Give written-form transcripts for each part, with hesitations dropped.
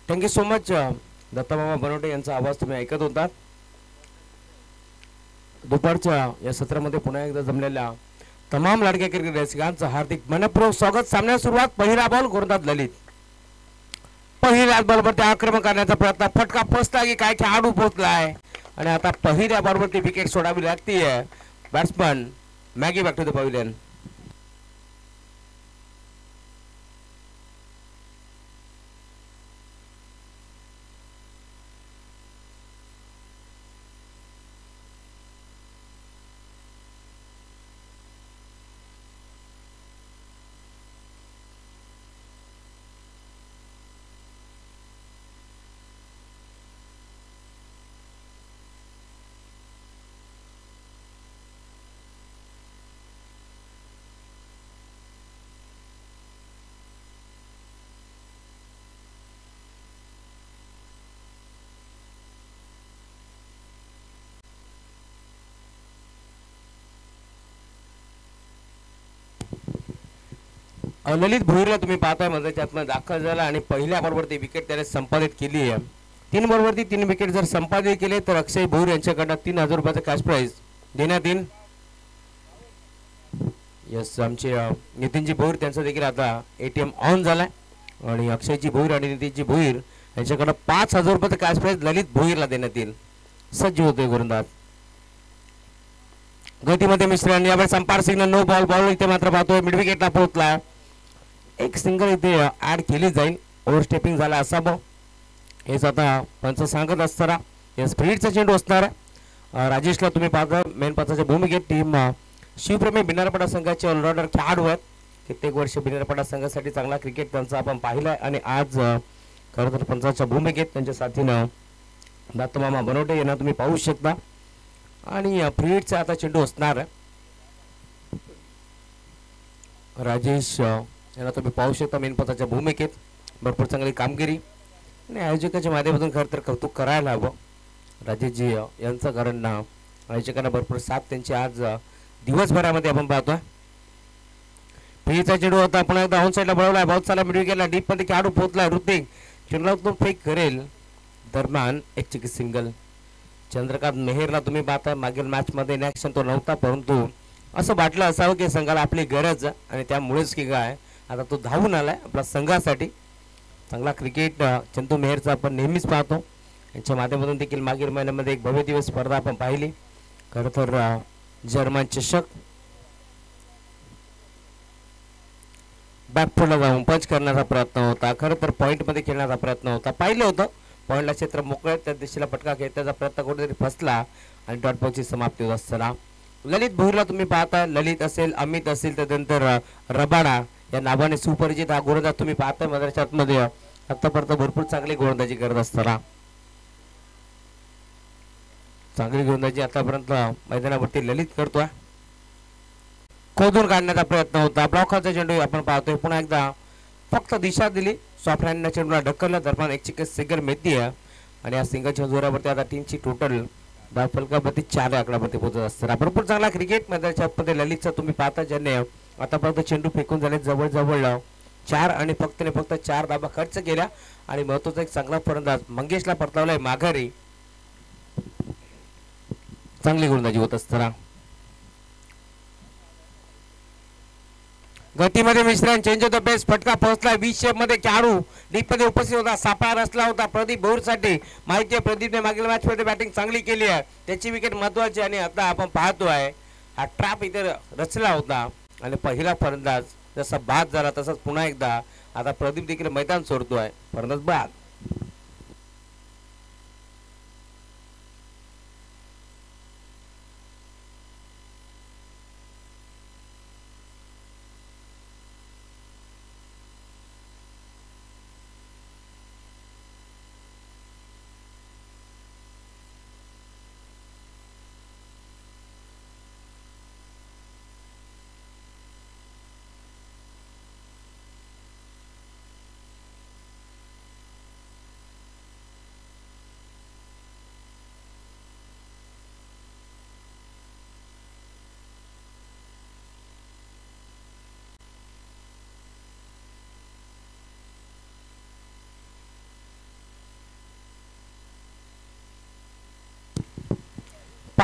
Thank you so much दत्तामामा बनवटे यांचा आवाज तुम्ही ऐकत होतात. दुपारच्या या सत्रामध्ये पुन्हा एकदा जमलेल्या तमाम लाडक्या क्रिकेट रसिकांचं हार्दिक मनपूर्वक स्वागत. सामन्याला सुरुवात पहिला बॉल गोलंदाज ललित. पहिल्याच बॉलवरती आक्रमण करण्याचा प्रयत्न, फटका पोचला की काय खेळाडू पोचलाय आणि आता पहिल्या बॉलवरती विकेट सोडावी लागतीये. Batsman Maggi back to the pavilion. Lalit भोईरला तुम्ही पाहताय मध्ये त्यातनं दाखल झाला आणि पहिल्या बॉलवरती विकेट त्याने संपादित केली आहे. 3 बॉलवरती 3 विकेट जर संपादित केले तर अक्षय भोईर यांच्याकडनं 3000 रुपयाचं कॅश प्राइज देण्यात येईल. यस, आमचे नितीनजी भोईर त्यांचा देखील आता ATM ऑन झालाय आणि अक्षयजी भोईर आणि नितीनजी भोईर यांच्याकडं 5000 रुपयाचं कॅश प्राइज ललित भोईरला देण्यात येईल. सज्ज होतोय गोलंदाज. गतीमध्ये मिश्रण, यावेळेस umpire signal no ball. Ball इथे मात्र पाहतोय मिड विकेटला पोहोचला. एक सिंगल इथे ऍड केली जाईल. ओव्हरस्टेपिंग झाला असावं हेच आता पंच सांगत असताना या स्पीडचा चेंडू असणार आहे. राजेशला तुम्ही पाहता मेन पंचाच्या भूमिकेत. टीम शिवप्रेमी बिनारपाडा संघाचे ऑलराऊंडर खेळाडू आहेत. कित्येक वर्ष बिनारपाडा संघासाठी चांगला क्रिकेट त्यांचा आपण पाहिलाय आणि आज खरं तर पंचाच्या भूमिकेत त्यांच्या साथीनं दत्तमामा बनवटे यांना तुम्ही पाहू शकता. आणि फ्रीडचा आता चेंडू असणार आहे. राजेश यांना तुम्ही पाहू शकता मेन पदाच्या भूमिकेत. भरपूर चांगली कामगिरी आणि आयोजकाच्या माध्यमातून खरं तर कौतुक करायला हवं राजेशजी यांचं, कारण आयोजकांना भरपूर साथ त्यांची आज दिवसभरामध्ये आपण पाहतोय. फ्रीचा चेंडू होता, पुन्हा एकदा ऑन साईडला बळवलाय. बहुत सारा मिडवी गेला, डीप मध्ये खेळाडू पोहोचलाय. ऋतिक चेंडूला फेक करेल दरम्यान एक चिकी सिंगल. चंद्रकांत मेहरला तुम्ही पाहता मागील मॅचमध्ये इन ॲक्शन तो नव्हता, परंतु असं वाटलं असावं की संघाला आपली गरज आणि त्यामुळेच की काय आता तो धावून आलाय आपल्या संघासाठी. चांगला क्रिकेट चंदू मेहरचा आपण नेहमीच पाहतो. यांच्या माध्यमातून देखील मागील महिन्यामध्ये एक भव्य दिवस स्पर्धा आपण पाहिली. खरं तर जर्मन चषक बॅकफुटला जाऊन पंच करण्याचा प्रयत्न होता. खरं तर पॉईंटमध्ये खेळण्याचा प्रयत्न होता. पाहिलं होतं पॉईंटला क्षेत्र मोकळे, त्या दिशेला फटका खेळण्याचा प्रयत्न कुठेतरी फसला आणि डॉट बॉलची समाप्ती होत असताना ललित भोईरला तुम्ही पाहता. ललित असेल, अमित असेल, त्यानंतर रबाडा या नावाने सुपरिचित हा गोलंदाज तुम्ही पाहता मदरशातमध्ये आतापर्यंत भरपूर चांगली गोलंदाजी करत असताना. चांगली गोलंदाजी आतापर्यंत मैदानावरती ललित करतोय. खोदून काढण्याचा प्रयत्न होता. ब्लॉकरचा चेंडू आपण पाहतोय. पुन्हा एकदा फक्त दिशा दिली, सॉफ्ट हँडने चेंडूला ढकललं. दरम्यान एक चिकन सिंगल मिळती आहे आणि या सिंगलच्या जोरावरती आता टीमची टोटल धाव फलकावरती 4 आकड्यावरती पोहोचत असताना भरपूर चांगला क्रिकेट मैदानाच्या ललितचा तुम्ही पाहता, ज्याने आतापर्यंत चेंडू फेकून झाले जवळजवळ 4 आणि फक्त 4 धावा खर्च केल्या आणि महत्वाचा एक चांगला फलंदाज मंगेशला परतवलाय माघारी. चांगली गोलंदाजी होत असताना गतीमध्ये मिश्रण, चेंज ऑफ द पेस, फटका पोहोचला. 20 शेप मध्ये खेळाडू डीप मध्ये उपस्थित होता. सापळा रचला होता प्रदीप भोईरसाठी. माहिती आहे प्रदीपने मागील मॅच मध्ये बॅटिंग चांगली केली आहे, त्याची विकेट महत्वाची आणि आता आपण पाहतोय हा ट्रॅप इथे रचला होता आणि पहिला फलंदाज जसा बाद झाला तसाच पुन्हा एकदा आता प्रदीप देखील मैदान सोडतोय. फलंदाज बाद.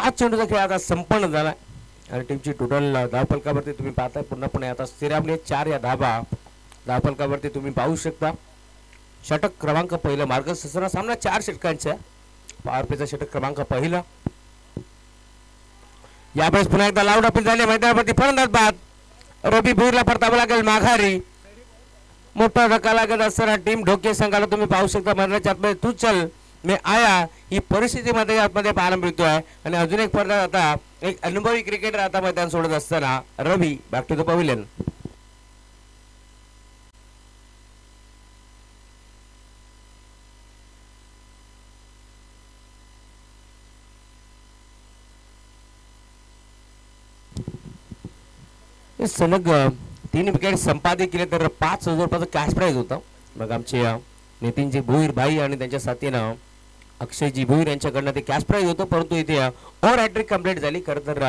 5 चेंडूचा खेळ आता संपन्न झाला आणि टीमची टोटल धावफलकावरती तुम्ही पाहताय पूर्णपणे आता स्थिरावले 4 या धाबा धावफलकावरती तुम्ही पाहू शकता. षटक क्रमांक पहिला मार्गदर्शक सामना 4 षटकांचा पॉवर प्लेचा षटक क्रमांक पहिला. यावेळेस पुन्हा एकदा लाऊड अपील झाले मैदानावरती फलंदाज बाद रवी भुईरला परतावं लागेल माघारी. मोठा धक्का लागत असताना टीम ढोके संघाला तुम्ही पाहू शकता मैदानाच्या आतमध्ये तू चल मी आया ही परिस्थितीमध्ये आतमध्ये पाहायला मिळतोय. आणि अजून एक फलंदाज आता एक अनुभवी क्रिकेटर आता मैदान सोडत असताना रवी बॅक टू द पवेलियन. सलग 3 विकेट संपादित केले तर 5,000 रुपयाचं कॅश प्राईज होतं. मग आमचे नितीनजी भोईर भाई आणि त्यांच्या साथीनं अक्षयजी भोईर यांच्याकडनं ते कॅश प्राईज होतं. परंतु इथे ओव्हर हॅट्रिक कंप्लीट झाली. खरं तर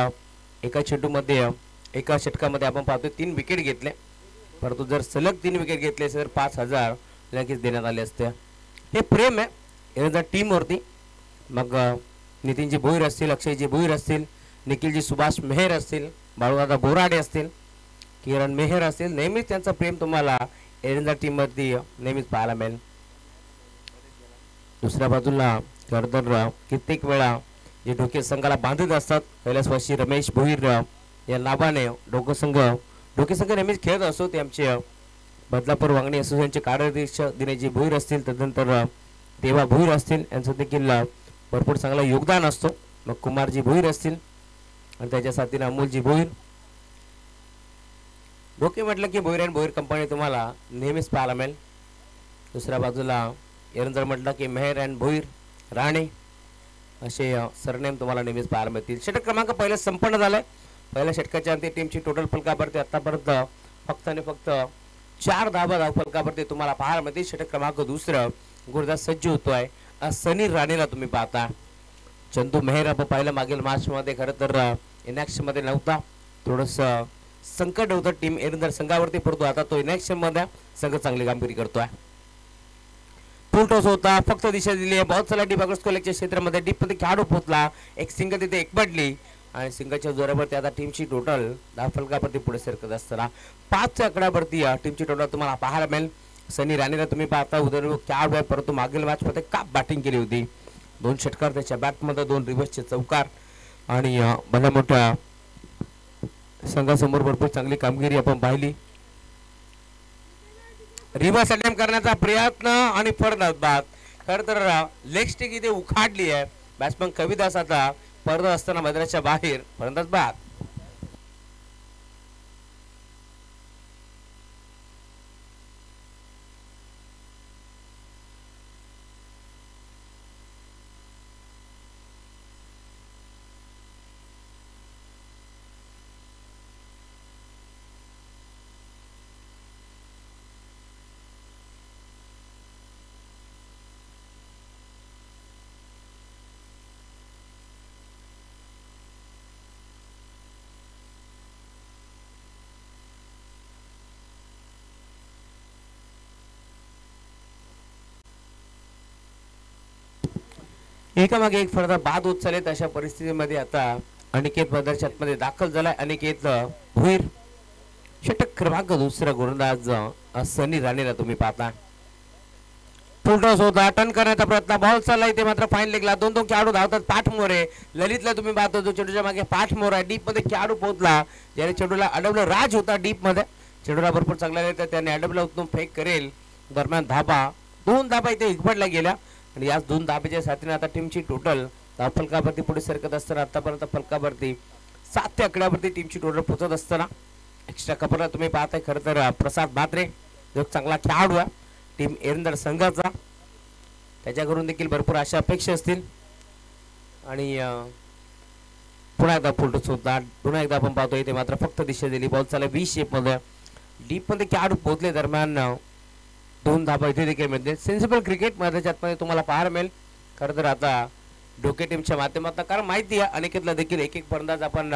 एका चेंडूमध्ये एका षटकामध्ये आपण पाहतोय 3 विकेट घेतले. परंतु जर सलग 3 विकेट घेतले तर 5,000 लगेच देण्यात आले असते. हे प्रेम आहे यांच्या टीमवरती. मग नितीनजी भोईर असतील अक्षयजी भोईर असतील निखिलजी सुभाष मेहर असतील बाळूदादा बोराडे असतील किरण मेहर असतील नेहमीच त्यांचं प्रेम तुम्हाला एरंजा टीमवरती नेहमीच पाहायला मिळेल. दुसऱ्या बाजूला खरं तर कित्येक वेळा जे ढोके संघाला बांधत असतात कैलासवासी रमेश भोईर या नावाने ढोके संघ नेहमीच खेळत असतो. ते आमचे बदलापूर वांगणी असोसिएशनचे कार्याध्यक्ष दिनेशजी भोईर असतील त्यानंतर देवा भोईर असतील यांचं देखील भरपूर चांगलं योगदान असतो. मग कुमारजी भोईर असतील आणि त्याच्या साथीने अमोलजी भोईर. ढोके म्हटलं की भोईर अँड भोईर कंपनी तुम्हाला नेहमीच पाहायला मिळेल. दुसऱ्या बाजूला एरंजळ म्हटलं की मेहर अँड भोईर राणे असे सरनेम तुम्हाला नेहमीच पाहायला मिळतील. षटक क्रमांक पहिलं संपन्न झालंय. पहिल्या षटकाच्या अंती टीमची टोटल फलकावरती आतापर्यंत फक्त आणि फक्त 4 धावा धावफलकावरती तुम्हाला पाहायला मिळतील. षटक क्रमांक दुसरं गुरुदास सज्ज होतोय. सनी राणेला तुम्ही पाहता. चंदू मेहर आपण पाहिलं मागील मॅचमध्ये खरं तर इनॅक्शनमध्ये नव्हता. थोडंसं संकट होतं टीम एरंदर संघावरती परंतु आता तो इनॅक्शनमध्ये संघ चांगली कामगिरी करतोय. फुल टॉस होता फक्त दिशा दिली आहे. बहुत सारा डीप अग्रस्कोलेच्या क्षेत्रामध्ये डीपमध्ये खेळाडू पोहोचला. एक सिंगल तिथे एकबडली आणि सिंगलच्या जोरावरती आता टीमची टोटल धावफलकावरती पुढे सरकत असताना 5च्या आकड्यावरती टीमची टोटल तुम्हाला पाहायला मिळेल. सनी राणेला तुम्ही पाहता उदर खेळाडू आहे परंतु मागील मॅचमध्ये काप बॅटिंग केली होती. 2 षटकार त्याच्या बॅटमध्ये 2 रिव्हर्सचे चौकार आणि भल्या मोठ्या संघासमोर भरपूर चांगली कामगिरी आपण पाहिली. रिव्हर्स अटेम्प्ट करण्याचा प्रयत्न आणि फलंदाज बाद. खरं तर लेग स्टिक इथे उखाडली आहे. बॅट्समन कविदास आता परत असताना मैदानाच्या बाहेर फलंदाज बाद. एकामागे एक फलंदाज बाद होत चालेल. अशा परिस्थितीमध्ये आता अनिकेत मैदानाच्या आतमध्ये दाखल झालाय. अनिकेत भोईर षटक क्रमांक दुसरा गोलंदाज सनी राणेला तुम्ही पाहता. फुल टॉस होता टर्न करण्याचा प्रयत्न बॉल चालला इथे मात्र फाईन लेगला 2 खेळाडू धावतात. पाठमोरे ललितला तुम्ही पाहतो जो चेंडूच्या मागे पाठमोरा डीप मध्ये खेळाडू पोहोचला. ज्याने चेंडूला अडवलं राज होता डीप मध्ये. चेंडूला भरपूर चांगला येतं त्याने अडवलं उतरून फेक करेल. दरम्यान धाबा 2 धाबा इथे इकबडला गेल्या आणि याच 2 धाब्याच्या साथीने आता टीमची टोटल फलकावरती पुढे सरकत असताना आतापर्यंत फलकावरती 7 आकड्यावरती टीमची टोटल पोहोचत असताना एक्स्ट्रा कपरला तुम्ही पाहताय खरं तर प्रसाद म्हात्रे जो चांगला खेळाडू आहे टीम एरंदर संघाचा. त्याच्याकडून देखील भरपूर अशा अपेक्षा असतील. आणि पुन्हा एकदा फुल टॉस होता. पुन्हा एकदा आपण पाहतोय इथे मात्र फक्त दिशा दिली. बॉल चालला व्ही शेपमध्ये डीपमध्ये खेळाडू पोहोचले. दरम्यान 2 धाबा इथे देखील मिळते. सेन्सिबल क्रिकेट मैदानाच्या आतमध्ये तुम्हाला पाहायला मिळेल. खरं तर आता डोके टीमच्या माध्यमातून कारण माहिती आहे अनेकेतला देखील एक फलंदाज आपण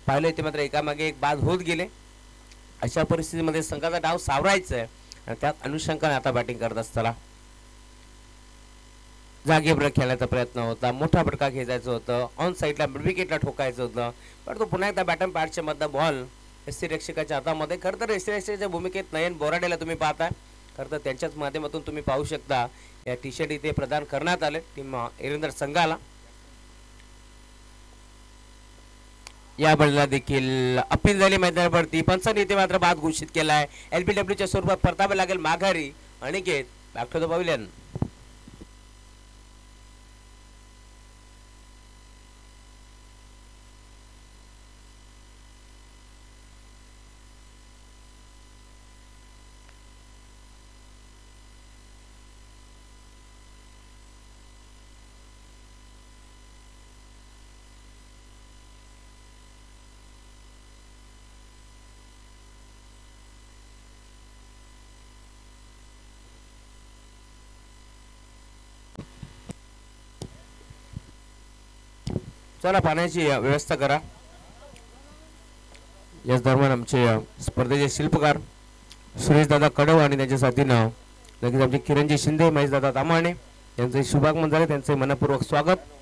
पाहिलं इथे मात्र एकामागे एक बाद होत गेले. अशा परिस्थितीमध्ये संघाचा डाव सावरायचा आहे आणि त्यात अनुषंगाने आता बॅटिंग करत असताना जागेवर खेळण्याचा प्रयत्न होता, मोठा फटका खेचायचं होतं, ऑन साईडला विकेटला ठोकायचं होतं, पण तो पुन्हा एकदा बॅटन पॅडच्या मधला बॉल यष्टीरक्षकाच्या हातामध्ये. खरं तर यष्टीरक्षकाच्या भूमिकेत नयन बोराडेला तुम्ही पाहताय. खरं तर त्यांच्याच माध्यमातून तुम्ही पाहू शकता या टी शर्ट इथे प्रदान करण्यात आले टीम एरंदर संघाला. या बळीला देखील अपील झाली मैदानावरती. पंचांनी इथे मात्र बाद घोषित केला आहे. एलबीडब्ल्यूच्या स्वरूपात परतावे लागेल माघारी. Aniket back to the pavilion. चला पाण्याची व्यवस्था करा. याच दरम्यान आमचे स्पर्धेचे शिल्पकार सुरेश दादा कडव आणि त्यांच्या साथीनं लगेच आमचे किरणजी शिंदे, महेश दादा तामाणे यांचे शुभागमन झाले. त्यांचे मनपूर्वक स्वागत.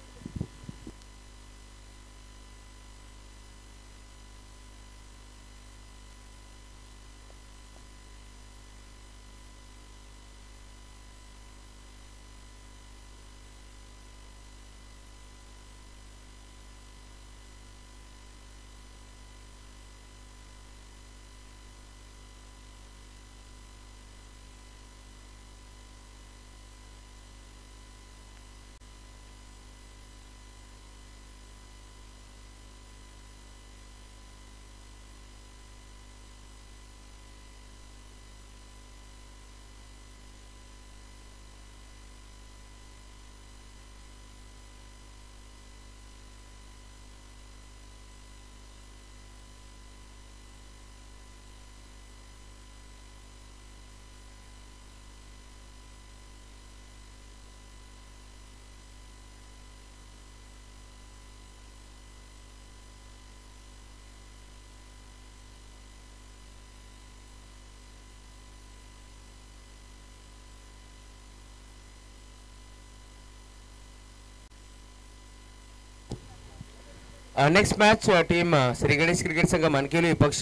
Next match team Shri Ganesh cricket संघ मानकेली पक्ष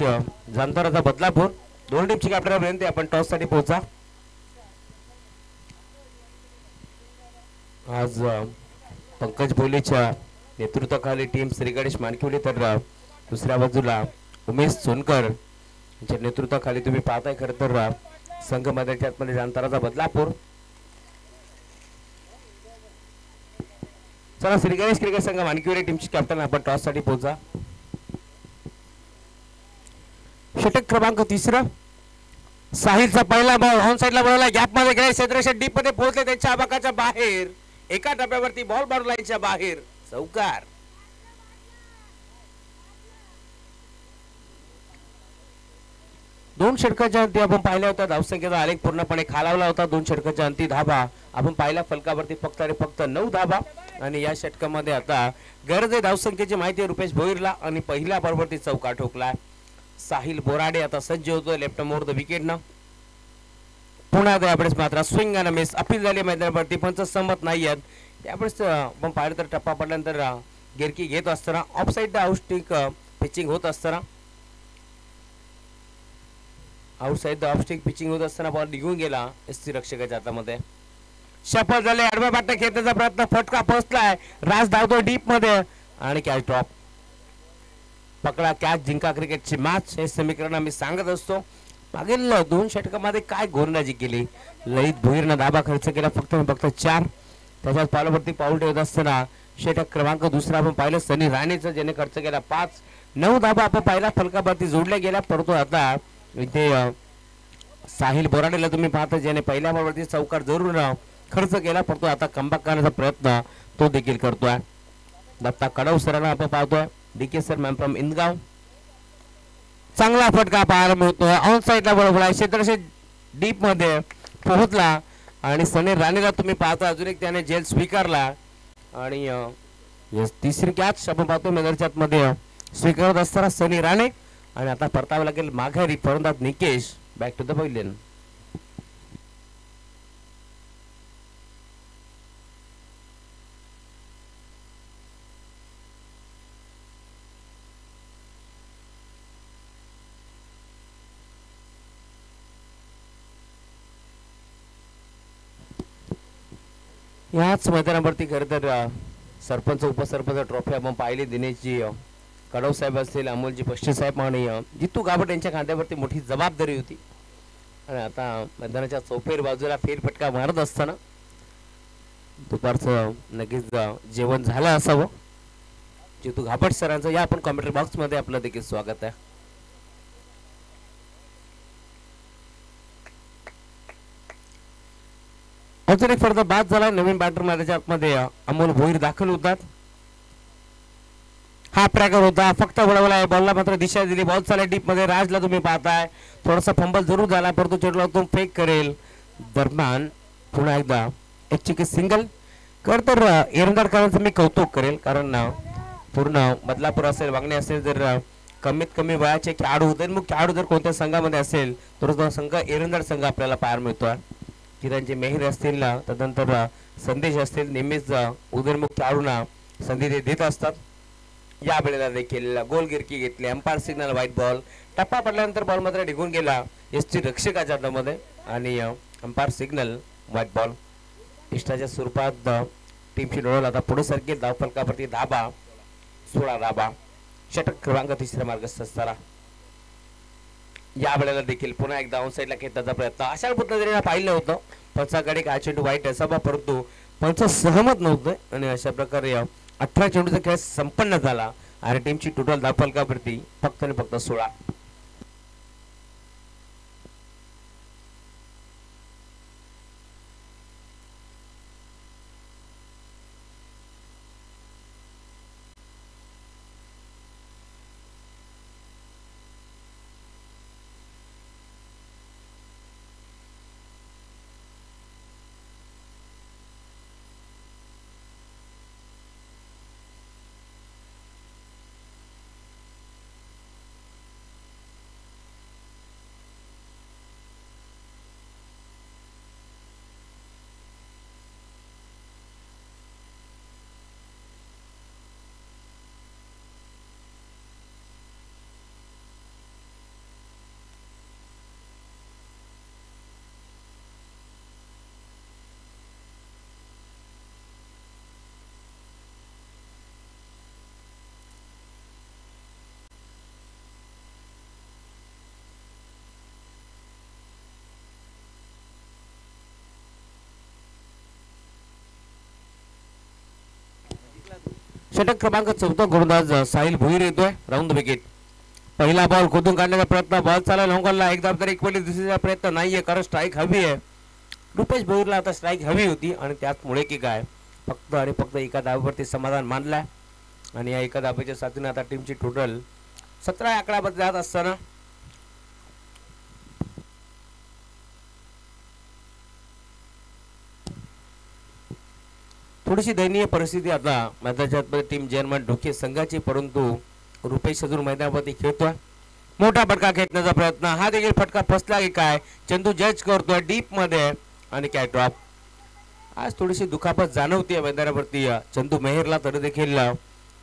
जामताराचा बदलापूर. दोन टीमची कॅप्टन विनंती आपण टॉस साठी पोहोचा. आज पंकज भोलेच्या नेतृत्वाखाली टीम श्री गणेश मानकेली, तर दुसऱ्या बाजूला उमेश सोनकर यांच्या नेतृत्वाखाली तुम्ही पाहताय खरं तर संघ मध्ये जामताराचा बदलापूर. चला श्री गणेश क्रिकेट संघ मानकेली टीमची कॅप्टन आपण टॉस साठी पोहोचा. षटक क्रमांक 3 साहिलचा पहिला बॉल ऑन साइडला बॉलला गॅप मध्ये गेले. क्षेत्ररक्षक डीप मध्ये पोहोचले त्यांच्या आबाकाच्या बाहेर. एका टप्प्यावरती बॉल बाउंड्री लाईनच्या बाहेर चौकार. दोन षटकाच्या अंती आपण पाहिल्या होत्या धावसंख्येचा आलेख पूर्णपणे खालावला होता. दोन षटकाच्या अंती धाबा आपण पाहिल्या फलकावरती फक्त आणि फक्त 9 धाबा. आणि या षटकामध्ये आता गरजे धावसंख्येची माहिती रुपेश भोईरला आणि पहिल्या बॉलवरती चौका ठोकलाय. साहिल बोराडे आता सज्ज होतो लेफ्ट मोर द विकेट न. पुन्हा यावेळेस मात्र स्विंग आणि मिस अपील झाली मैदानावरती. पंच सहमत नाही आहेत. यावेळेस आपण पाहिलं तर टप्पा पडल्यानंतर गिरकी घेत असताना ऑफ साइड आउटस्टिक पिचिंग होत असताना आउटसाइड ऑफस्टिक पिचिंग होत असताना बॉल निघून गेला यष्टीरक्षकाच्या हातामध्ये. सफल झाले. आडव्या बाटल्या खेळण्याचा प्रयत्न, फटका पोहोचलाय. राज धावतो डीप मध्ये आणि कॅच ड्रॉप. पकडा कॅच जिंका क्रिकेटची मॅच हे समीकरण आम्ही सांगत असतो. मागील 2 षटकामध्ये काय गोलंदाजी केली. ललित भोईरनं धाबा खर्च केला फक्त 4. त्याच्याच पावलावरती पाऊल ठेवत असताना षटक क्रमांक 2 आपण पाहिलं सनी राणेचं ज्याने खर्च केला 5. 9 धाबा आपण पाहिला फलकावरती जोडल्या गेल्या. परंतु आता इथे साहिल बोराडेला तुम्ही पाहता ज्याने पहिल्या बॉलवरती चौकार जरूर खर्च केला. परंतु आता कमबॅक करण्याचा प्रयत्न तो देखील करतोय. दत्ता कडव सरांना आपण पाहतोय. DK sir ma'am from Indgaon. चांगला फटका पाहायला मिळतोय. ऑन साइडला बरोबर क्षेत्ररक्षक डीप मध्ये पोहोचला आणि सनी राणेला तुम्ही पाहता अजून एक त्याने जेल स्वीकारला. आणि तिसरी कॅच आपण पाहतो मेदरच्यात मध्ये स्वीकारत असताना सनी राणे. आणि आता परतावं लागेल माघारी फलंदाज Nikesh. Back to the pavilion. याच मैदानावरती खरं तर सरपंच उपसरपंच ट्रॉफी आपण पाहिली. दिनेशजी कडव साहेब असतील, अमोलजी पश्चिम साहेब आणि जितू गाभट यांच्या खांद्यावरती मोठी जबाबदारी होती. आणि आता मैदानाच्या चौफेर बाजूला फेरफटका मारत असताना दुपारचं नक्कीच जेवण झालं असावं. जितू घापट सरांचं या आपण कॉमेंट्री बॉक्स मध्ये आपलं देखील स्वागत आहे. अजून एक फरक बाद झाला. नवीन बॅटर मैदानाच्या आतमध्ये अमोल भोईर दाखल होतात. हा प्रकार होता, फक्त वळवला बॉलला मात्र दिशा दिली. बॉल चालला डीप मध्ये. राजला तुम्ही पाहताय थोडासा फंबल जरूर झाला, परंतु चेंडूला तो फेक करेल. दरम्यान पुन्हा एकदा एक चिकी सिंगल कर तर एरंदाडकरांचं मी कौतुक करेल, कारण पूर्ण बदलापूर असेल, वागणे असेल, जर कमीत कमी वयाचे खेळाडू होते, मग खेळाडू जर कोणत्या संघामध्ये असेल तर तो संघ एरंदाड संघ आपल्याला पाहायला मिळतोय. किरणजी मेहर असतील, त्यानंतर संदेश असतील, नेहमीच उदयनमुख खेळाडूंना संधी ते देत असतात. या वेळेला देखील गोलगिरकी घेतली. Umpire signal white ball. टप्पा पडल्यानंतर बॉल मात्र निघून गेला एसटी रक्षकाच्या हातामध्ये आणि अंपायर सिग्नल व्हाईट बॉल. इष्टाच्या स्वरूपात टीमची डोळा आता पुढे सरकेल. धावफलकावरती धाबा 16 धाबा. षटक क्रमांक तिसऱ्या मार्गस्थ असताना या वेळेला देखील पुन्हा एकदा ऑन साईडला खेळण्याचा प्रयत्न अशा पद्धतीने पाहिलं होतं. पंचाकडे काय चेंडू वाईट असावा, परंतु पंच सहमत नव्हतं आणि अशा प्रकारे 18 चेंडूचा खेळ संपन्न झाला आणि टीमची टोटल धावफलकावरती फक्त आणि फक्त 16. षटक क्रमांक 14 गोलंदाज साहिल भोईर येतोय. Round wicket. पहिला बॉल खोदून काढण्याचा प्रयत्न. बॉल चालला लॉंगॉनला. एकदा तर एक पडली, दुसरीचा प्रयत्न नाहीये, कारण स्ट्राईक हवी आहे. रुपेश भोईरला आता स्ट्राईक हवी होती आणि त्याचमुळे की काय फक्त आणि फक्त एका धावेवरती समाधान मानलाय आणि या एका धावेच्या साथीने आता टीमची टोटल 17 आकडामध्ये जात असताना थोडीशी दयनीय परिस्थिती आता मैदानाच्या टीम जर्मन ढोके संघाची, परंतु रुपेश अजून मैदानावरती खेळतोय. मोठा फटका खेचण्याचा प्रयत्न. हा देखील फटका फसला की काय. चंदू जज करतोय डीप मध्ये आणि काय ड्रॉप. आज थोडीशी दुखापत जाणवते मैदानावरती चंदू मेहरला, तरी देखील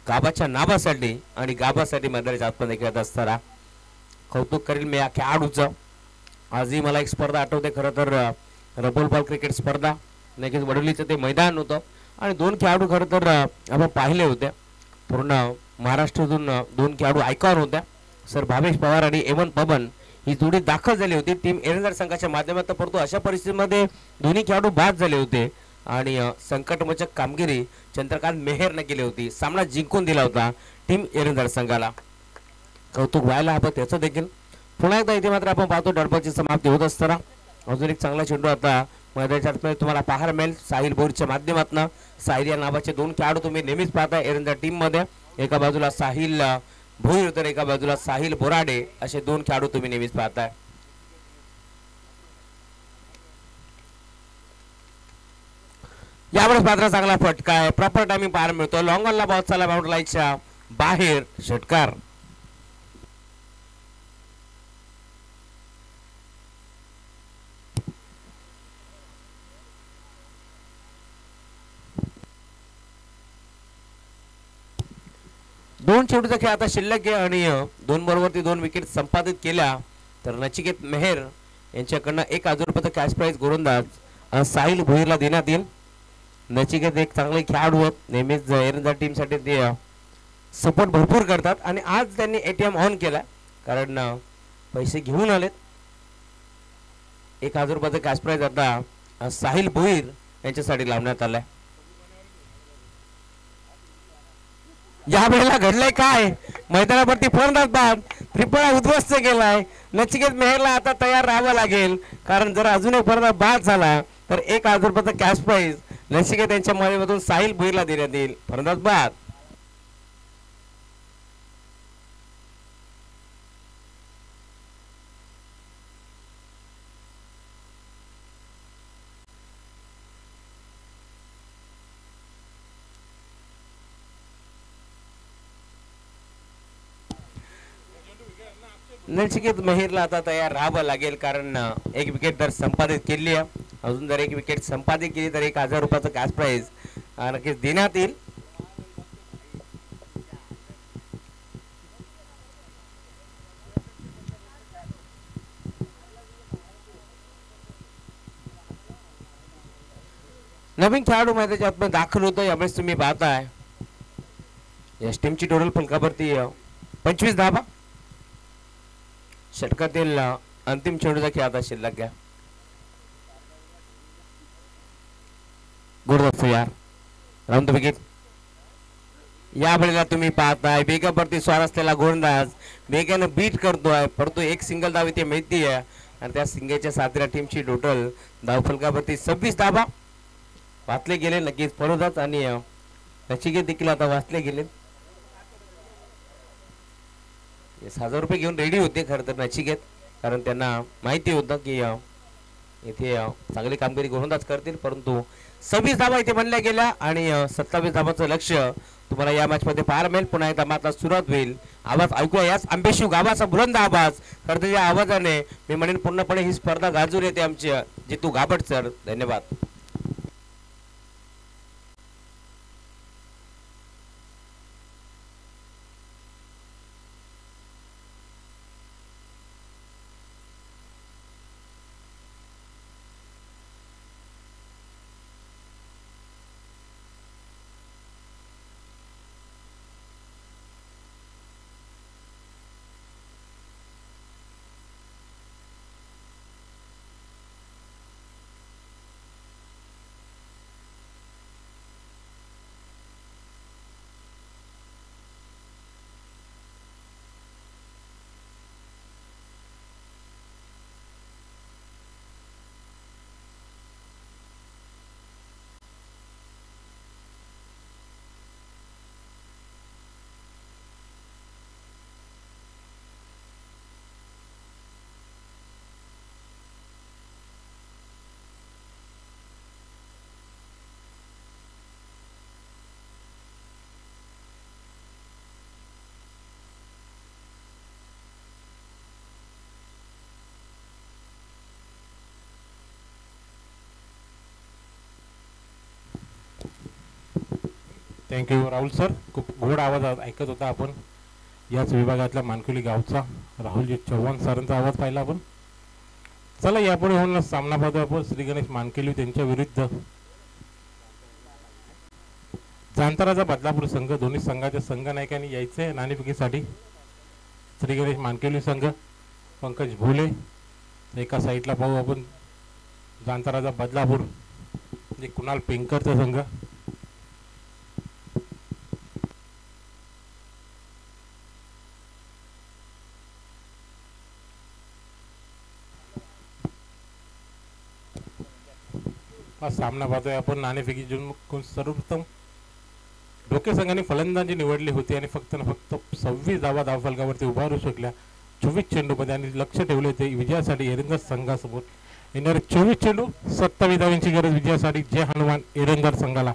गाबाच्या नावासाठी आणि गाबासाठी मैदानाच्या आतमध्ये खेळत असताना कौतुक करेल मी या खेळाडूचं. आजही मला एक स्पर्धा आठवते, खरं तर रबोल बॉल क्रिकेट स्पर्धा. नक्कीच वडोलीचं ते मैदान होतं आणि 2 खेळाडू खरं तर आपण पाहिले होते. पूर्ण महाराष्ट्रातून 2 खेळाडू आयकॉन होत्या. सर भावेश पवार आणि एवन पवन ही जोडी दाखल झाली होती टीम एरंदाड संघाच्या माध्यमातून, परंतु अशा परिस्थितीमध्ये दोन्ही खेळाडू बाद झाले होते आणि संकटमोचक कामगिरी चंद्रकांत मेहरने केली होती. सामना जिंकून दिला होता टीम एरंदाड संघाला. कौतुक व्हायला हवं त्याचं देखील. पुन्हा एकदा इथे मात्र आपण पाहतो डडबाची समाप्ती होत असताना अजून एक चांगला चेंडू आता मैदानाच्या आतमध्ये तुम्हाला पाहायला मिळेल साहिल भोईरच्या माध्यमातून. साहिल या नावाचे 2 खेळाडू तुम्ही नेहमीच पाहता एरंदाड टीम मध्ये. एका बाजूला साहिल भोईर तर एका बाजूला साहिल बोराडे, असे 2 खेळाडू तुम्ही नेहमीच पाहताय. यावेळेस मात्र चांगला फटका आहे. प्रॉपर टायमिंग पाहायला मिळतो. लॉंग ऑनला बॉल चालला बाउंड्री लाईनच्या बाहेर. षटकार. दोन चेंडूचा खेळ आता शिल्लक आहे आणि 2 बरोबरती 2 विकेट संपादित केल्या तर नचिकेत मेहर यांच्याकडनं 1000 रुपयाचा कॅश प्राइज गोलंदाज साहिल भोईरला देण्यात येईल. नचिकेत एक चांगले खेळाडू आहेत, नेहमीच एरंदार टीमसाठी ते सपोर्ट भरपूर करतात आणि आज त्यांनी ATM ऑन केला कारण पैसे घेऊन आलेत. 1000 रुपयाचा कॅश प्राइज आता साहिल भोईर यांच्यासाठी लावण्यात आलाय. या वेळेला घडलंय काय, मैदानावरती फलंदाज बाद त्रिफळा उद्ध्वस्त केलाय. नचिकेत मेहरला आता तयार राहावं लागेल कारण जर अजून एक फलंदाज बाद झाला तर 1000 रुपयाचा कॅश प्राइज नचिकेत यांच्या माध्यमातून साहिल भोईरला देण्यात येईल. फलंदाज बाद. नचिकेत मेहरला आता तयार राहावं लागेल कारण एक विकेट तर संपादित केली आहे. अजून जर एक विकेट संपादित केली तर 1000 रुपयाचं कॅश प्राइज नक्कीच देण्यात येईल. नवीन खेळाडू मैदानाच्या आतमध्ये दाखल होतो. यावेळेस तुम्ही पाहताय या टीमची टोटल फलकावरती 25 धावा. षटकातील अंतिम चेंडूचा खेळ आता शिल्लक घ्या. गुडदस्त यार राऊंड द विकेट. या वेळेला तुम्ही पाहताय बेगावरती स्वार असलेला गोलंदाज वेगानं बीट करतोय परंतु एक सिंगल धाव इथे मिळतीये आणि त्या सिंगलच्या साथीला टीमची टोटल धाव फलकावरती 26 धावा. वाचले गेले नक्कीच फलंदाज आणि नचिकेत देखील आता वाचले गेले. 1000 रुपये घेऊन रेडी होते खरं तर नचिकेत कारण त्यांना माहिती होतं की इथे चांगली कामगिरी गोलंदाज करतील परंतु 26 धावा इथे बनल्या गेल्या आणि 27 धावाचं लक्ष्य तुम्हाला या मॅच मध्ये पाहायला मिळेल. पुन्हा एकदा मात्र सुरुवात होईल. आवाज ऐकूया याच आंबेशिव गावाचा बुलंद आवाज. खरं तर या आवाजाने मी म्हणेन पूर्णपणे ही स्पर्धा गाजून येते आमची जितू गाभट सर. धन्यवाद. Thank you Rahul sir. खूप गोड आवाज ऐकत होता आपण. याच विभागातल्या मानकुली गावचा राहुलजी चव्हाण सरांचा आवाज पाहिला आपण. चला यापुढे होऊन सामना पाहतो आपण श्री गणेश मानकेली त्यांच्या विरुद्ध जांताराचा बदलापूर संघ. दोन्ही संघाच्या संघ नायकांनी यायचे नाणेफेकीसाठी. श्री गणेश मानकेली संघ पंकज भोले एका साईडला पाहू आपण. जांताराचा बदलापूर म्हणजे कुणाल पेंकरचा संघ. हा सामना पाहतोय आपण नाणेफेकी जिंकून सर्वप्रथम डोके संघाने फलंदाजी निवडली होती आणि फक्त 26 धावा धावफलकावरती उभारू शकल्या 24 चेंडूमध्ये आणि लक्ष ठेवले होते विजयासाठी एरंदार संघासमोर. येणारे 24 चेंडू 27 धावांची गरज विजयासाठी. जय हनुमान एरंदार संघाला.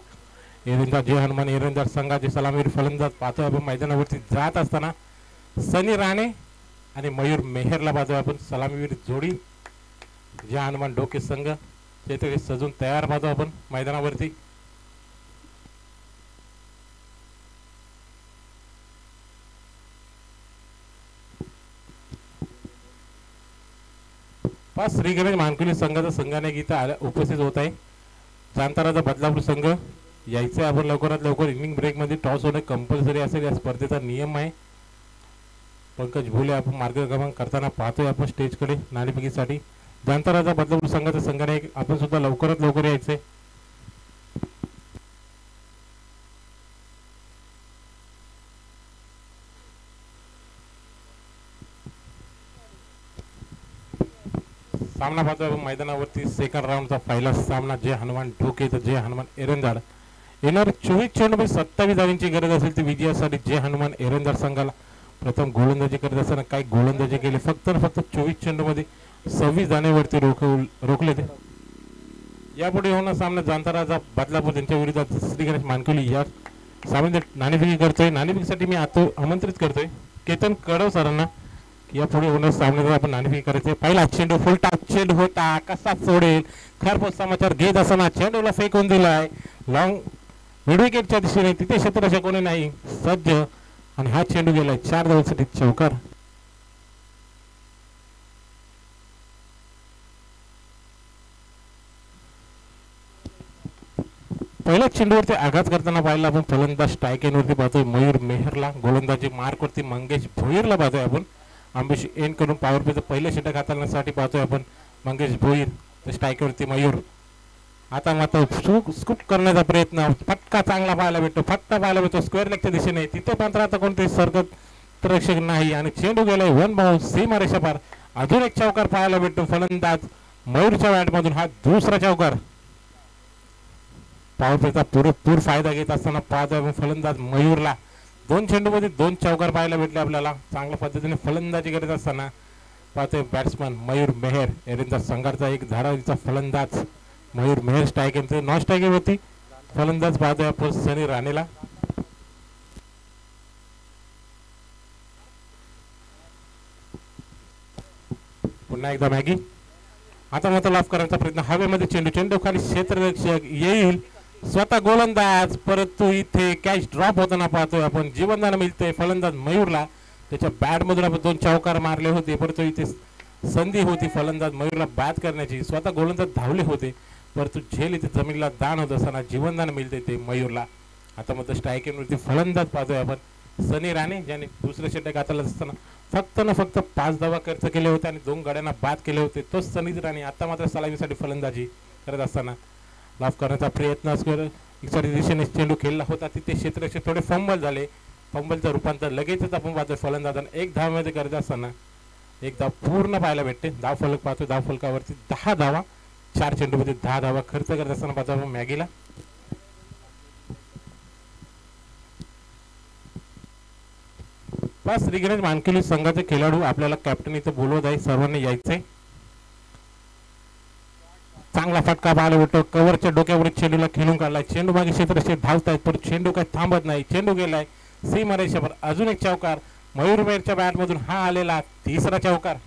जय हनुमान एरंदार संघाचे सलामीवीर फलंदाज पाहतोय आपण मैदानावरती जात असताना सनी राणे आणि मयूर मेहरला पाहतोय आपण सलामीवीर जोडी. जय हनुमान डोके संघ ते सजून तयार पाहतो आपण मैदानावरती. श्री गणेश मानकुली संघाचा संघाने गीता उपस्थित होत आहे. जाणताराचा बदलापूर संघ यायचे आपण लवकरात लवकर. इनिंग ब्रेकमध्ये टॉस होणे कंपल्सरी असेल, या स्पर्धेचा नियम आहे. पंकज भोले आपण मार्गक्रमण करताना पाहतोय आपण स्टेजकडे नाणेफेकीसाठी. जाणताराचा बदलापूर संघाचा संघाने आपण सुद्धा लवकरात लवकर यायचे. सामना पाहतोय आपण मैदानावरती. सेकंड राऊंडचा पहिला सामना. जय हनुमान ढोके तर जय हनुमान एरंदाड. येणार 24 चेंडूमध्ये 27 धावांची गरज असेल ती विजयासाठी. जय हनुमान एरंदाड संघाला प्रथम गोलंदाजी करत असताना काही गोलंदाजी केली. फक्त 24 चेंडूमध्ये 26 धावांवरती रोखले ते. यापुढे होणार सामना जाणताराचा बदलापूर यांच्या विरोधात श्री गणेश मानकुली या सामन्यात नाणेफेकी करतोय. नाणेफेकीसाठी मी आता आमंत्रित करतोय केतन कडव सरांना. यापुढे होणार सामन्यात आपण नाणेफेकी करायचे. पहिला चेंडू फुलटा चेंडू होता, कसा सोडेल खरपोच समाचार घेत असताना चेंडूला फेकून दिलाय लॉंग मिड विकेटच्या दिशेने. तिथे क्षेत्ररक्षक कोणी नाही सज्ज आणि हा चेंडू गेलाय 4 धावांसाठी चौकार. पहिल्या चेंडूवरती आघात करताना पाहिला आपण फलंदाज स्ट्राईक एनवरती पाहतोय मयूर मेहरला. गोलंदाजी मार्कवरती मंगेश भोईरला पाहतोय आपण. आंबेशी एन करून पॉवर प्लेचं पहिलं षटक हाताळण्यासाठी पाहतोय आपण मंगेश भोईर. तर स्ट्राईकवरती मयूर. आता मात्र स्कूप करण्याचा प्रयत्न. फटका चांगला पाहायला भेटतो, फटका पाहायला भेटतो स्क्वेअर लेगच्या दिशेने. तिथे मात्र आता कोणतेही सरकत रक्षक नाही आणि चेंडू गेलाय 1 बाउंस सीमा रेषापार. अजून एक चौकार पाहायला भेटतो फलंदाज मयूरच्या बॅटमधून. हा दुसरा चौकार. पॉवर प्लेचा पुरेपूर फायदा घेत असताना पाहतोय फलंदाज मयूरला. 2 चेंडूमध्ये 2 चौकार पाहायला भेटले आपल्याला. चांगल्या पद्धतीने फलंदाजी करत असताना पाहतोय बॅट्समन मयूर मेहर एरंदाज संघाचा एक धारावीचा फलंदाज मयूर मेहर. स्ट्राईक यांचे नॉन स्ट्राईक होती फलंदाज पाहतोय आपण सनी राणेला. पुन्हा एकदा मॅगी. आता मात्र लाफ करण्याचा प्रयत्न. हवेमध्ये चेंडू, चेंडू खाली क्षेत्ररक्षक येईल स्वतः गोलंदाज, परंतु इथे कॅच ड्रॉप होताना पाहतोय आपण. जीवनदान मिळतंय फलंदाज मयूरला. त्याच्या बॅटमधून आपण 2 चौकार मारले होते, परंतु इथे संधी होती फलंदाज मयूरला बॅट करण्याची. स्वतः गोलंदाज धावले होते, परंतु झेल इथे जमिनीला दान होत असताना जीवनदान मिळते ते मयूरला. आता मात्र स्ट्रायकिंगवरती फलंदाज पाहतोय आपण सनी राणे, ज्याने दुसरे षटक हाताळत असताना फक्त 5 धावा खर्च केले होते आणि 2 गड्यांना बाद केले होते. तोच सनी राणे आता मात्र सलामीसाठी फलंदाजी करत असताना लाफ करण्याचा प्रयत्न इकडच्या दिशेने चेंडू खेळला होता. तिथे क्षेत्ररक्षक थोडे फंबल झाले. फंबलचं रूपांतर लगेचच आपण पाहतोय फलंदाजांना 1 धावामध्ये करत असताना 1 धाव पूर्ण पाहायला भेटते. धाव फलक पाहतोय. धाव फलकावरती 10 धावा. 4 चेंडूमध्ये 10 धावा खर्च करत असताना पाहतो आपण मॅगीला. बस श्री गणेश मानकुली संघाचे खेळाडू आपल्याला कॅप्टन इथे बोलवत आहे. सर्वांनी यायचंय. चांगला फटका पाहायला भेटतो. कव्हरच्या डोक्यावर चेंडूला खेळून काढलाय. चेंडू मागे क्षेत्ररक्षक धावतायत, पण चेंडू काही थांबत नाही. चेंडू गेलाय सीमा रेषेवर. अजून एक चौकार मयूर मेहरच्या बॅटमधून. हा आलेला 3रा चौकार.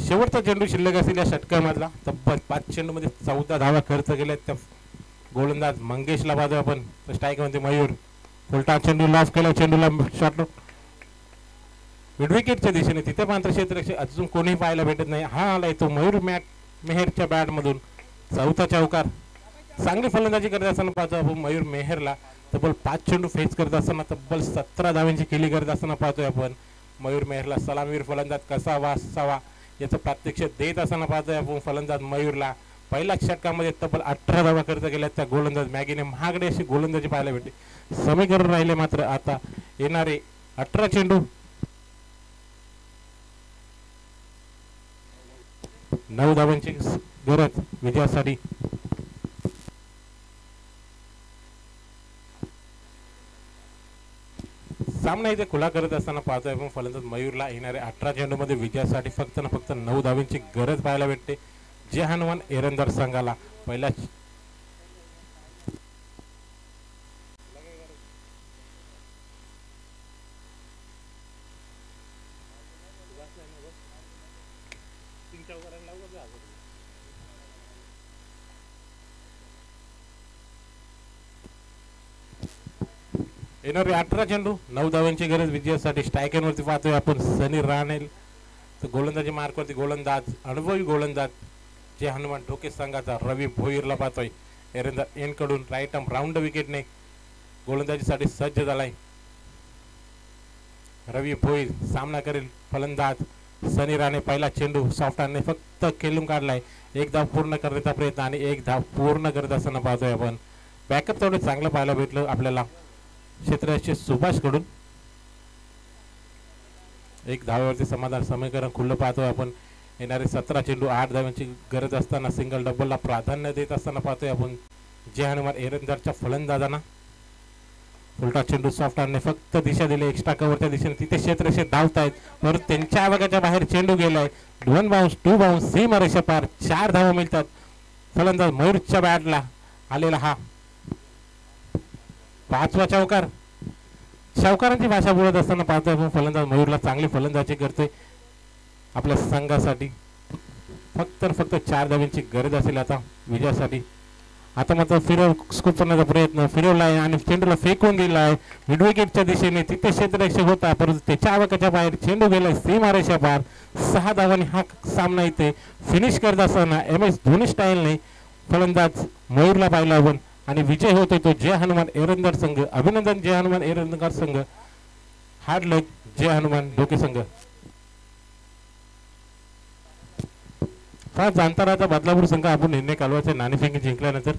शेवटचा चेंडू शिल्लक असेल या षटकामधला. तब्बल 5 चेंडूमध्ये 14 धावा खर्च केल्या. त्या गोलंदाज मंगेशला पाहतोय आपण. स्ट्राईक मध्ये मयूर. उलटा चेंडू लॉफ केला. चेंडूला शॉट मिड विकेटच्या दिशेने. तिथे मात्र क्षेत्ररक्षक अजून कोणीही पाहायला भेटत नाही. हा आलाय तो मयूर मेहरच्या बॅट मधून 4था चौकार. चांगली फलंदाजी करत असताना पाहतो आपण मयूर मेहरला. तब्बल 5 चेंडू फेस करत असताना तब्बल 17 धावांची केली करत असताना पाहतोय आपण मयूर मेहरला. सलामीवीर फलंदाज कसा वाचावा याचं प्रात्यक्षिक देत असताना पाहतोय आपण फलंदाज मयूरला. पहिल्या षटकामध्ये तब्बल 18 धावा खर्च केल्या त्या गोलंदाज मॅगीने. महागडे अशी गोलंदाजी पाहायला भेटते. समीकरण राहिले मात्र आता येणारे 18 चेंडू 9 धावांची गरज विजयासाठी. सामना इथे खुला करत असताना पाहतोय आपण फलंदाज मयूरला. येणारे 18 चेंडूमध्ये विजयासाठी फक्त 9 धावांची गरज पाहायला भेटते जय हनुमान एरंदार संघाला. पहिला येणारे 18 चेंडू 9 धावांची गरज विजयासाठी. स्ट्रायकरवरती पाहतोय आपण सनी राणे, तर गोलंदाजी मार्कवरती गोलंदाज अनुभवी गोलंदाज जे हनुमान ढोके संघाचा रवी भोईरला पाहतोय. एरंदर एन कडून राईट आर्म राऊंड विकेटने गोलंदाजीसाठी सज्ज झालाय. रवी भोईर सामना करेल फलंदाज सनी राणे. पहिला चेंडू सॉफ्ट हँडने फक्त खेळून काढलाय. एक धाव पूर्ण करण्याचा प्रयत्न आणि एक धाव पूर्ण करत असताना पाहतोय आपण. बॅकअप तेवढं चांगलं पाहायला भेटलं आपल्याला क्षेत्ररक्षक सुभाष कडून. एक धावेवरती समाधान समीकरण खुल्लं पाहतोय आपण. येणारे 17 चेंडू 8 धावांची गरज असताना सिंगल डबलला प्राधान्य देत असताना पाहतोय आपण जे हनुमान एरंदरच्या फलंदाजांना. उलटा चेंडू सॉफ्ट हँडने फक्त दिशा दिली एक्स्ट्रा कव्हरच्या दिशेने. तिथे क्षेत्ररक्षक धावतायत परंतु त्यांच्या आवागाच्या बाहेर चेंडू गेलाय. 1 बाउन्स 2 बाउन्स सीमारेषा पार 4 धावा मिळतात. फलंदाज मयूरच्या बॅटला आलेला हा 5वा चौकार. चौकारांची भाषा बोलत असताना पाहतोय आपण फलंदाज मयूरला चांगली फलंदाजी करतोय आपल्या संघासाठी. फक्त 4 धावांची गरज असेल आता विजयासाठी. आता मात्र स्कूप करण्याचा प्रयत्न फिरवला आहे आणि चेंडूला फेकून दिला आहे मिड विकेटच्या दिशेने. तिथे क्षेत्ररक्षक होता परंतु त्याच्या आवाकाच्या बाहेर चेंडू गेलाय सीमारेषा पार. 6 धावांनी हा सामना इथे फिनिश करत असताना MS धोनी स्टाईलने फलंदाज मयूरला पाहिला आपण आणि विजय होतोय तो जय हनुमान एरंदर संघ. अभिनंदन जय हनुमान एरंदर संघ. हार्ड लक जय हनुमान ढोके संघ. फार जाणता राहता बदलापूर संघ आपण निर्णय कालवाचे नाणेफेकी जिंकल्यानंतर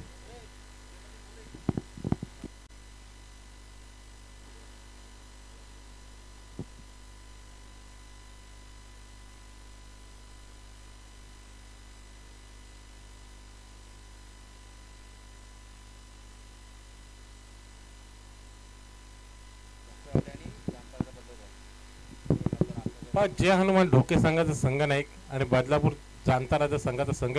जय हनुमान ढोके संघाचा संघ नायक आणि बदलापूर जाणता राहता संघाचा संघ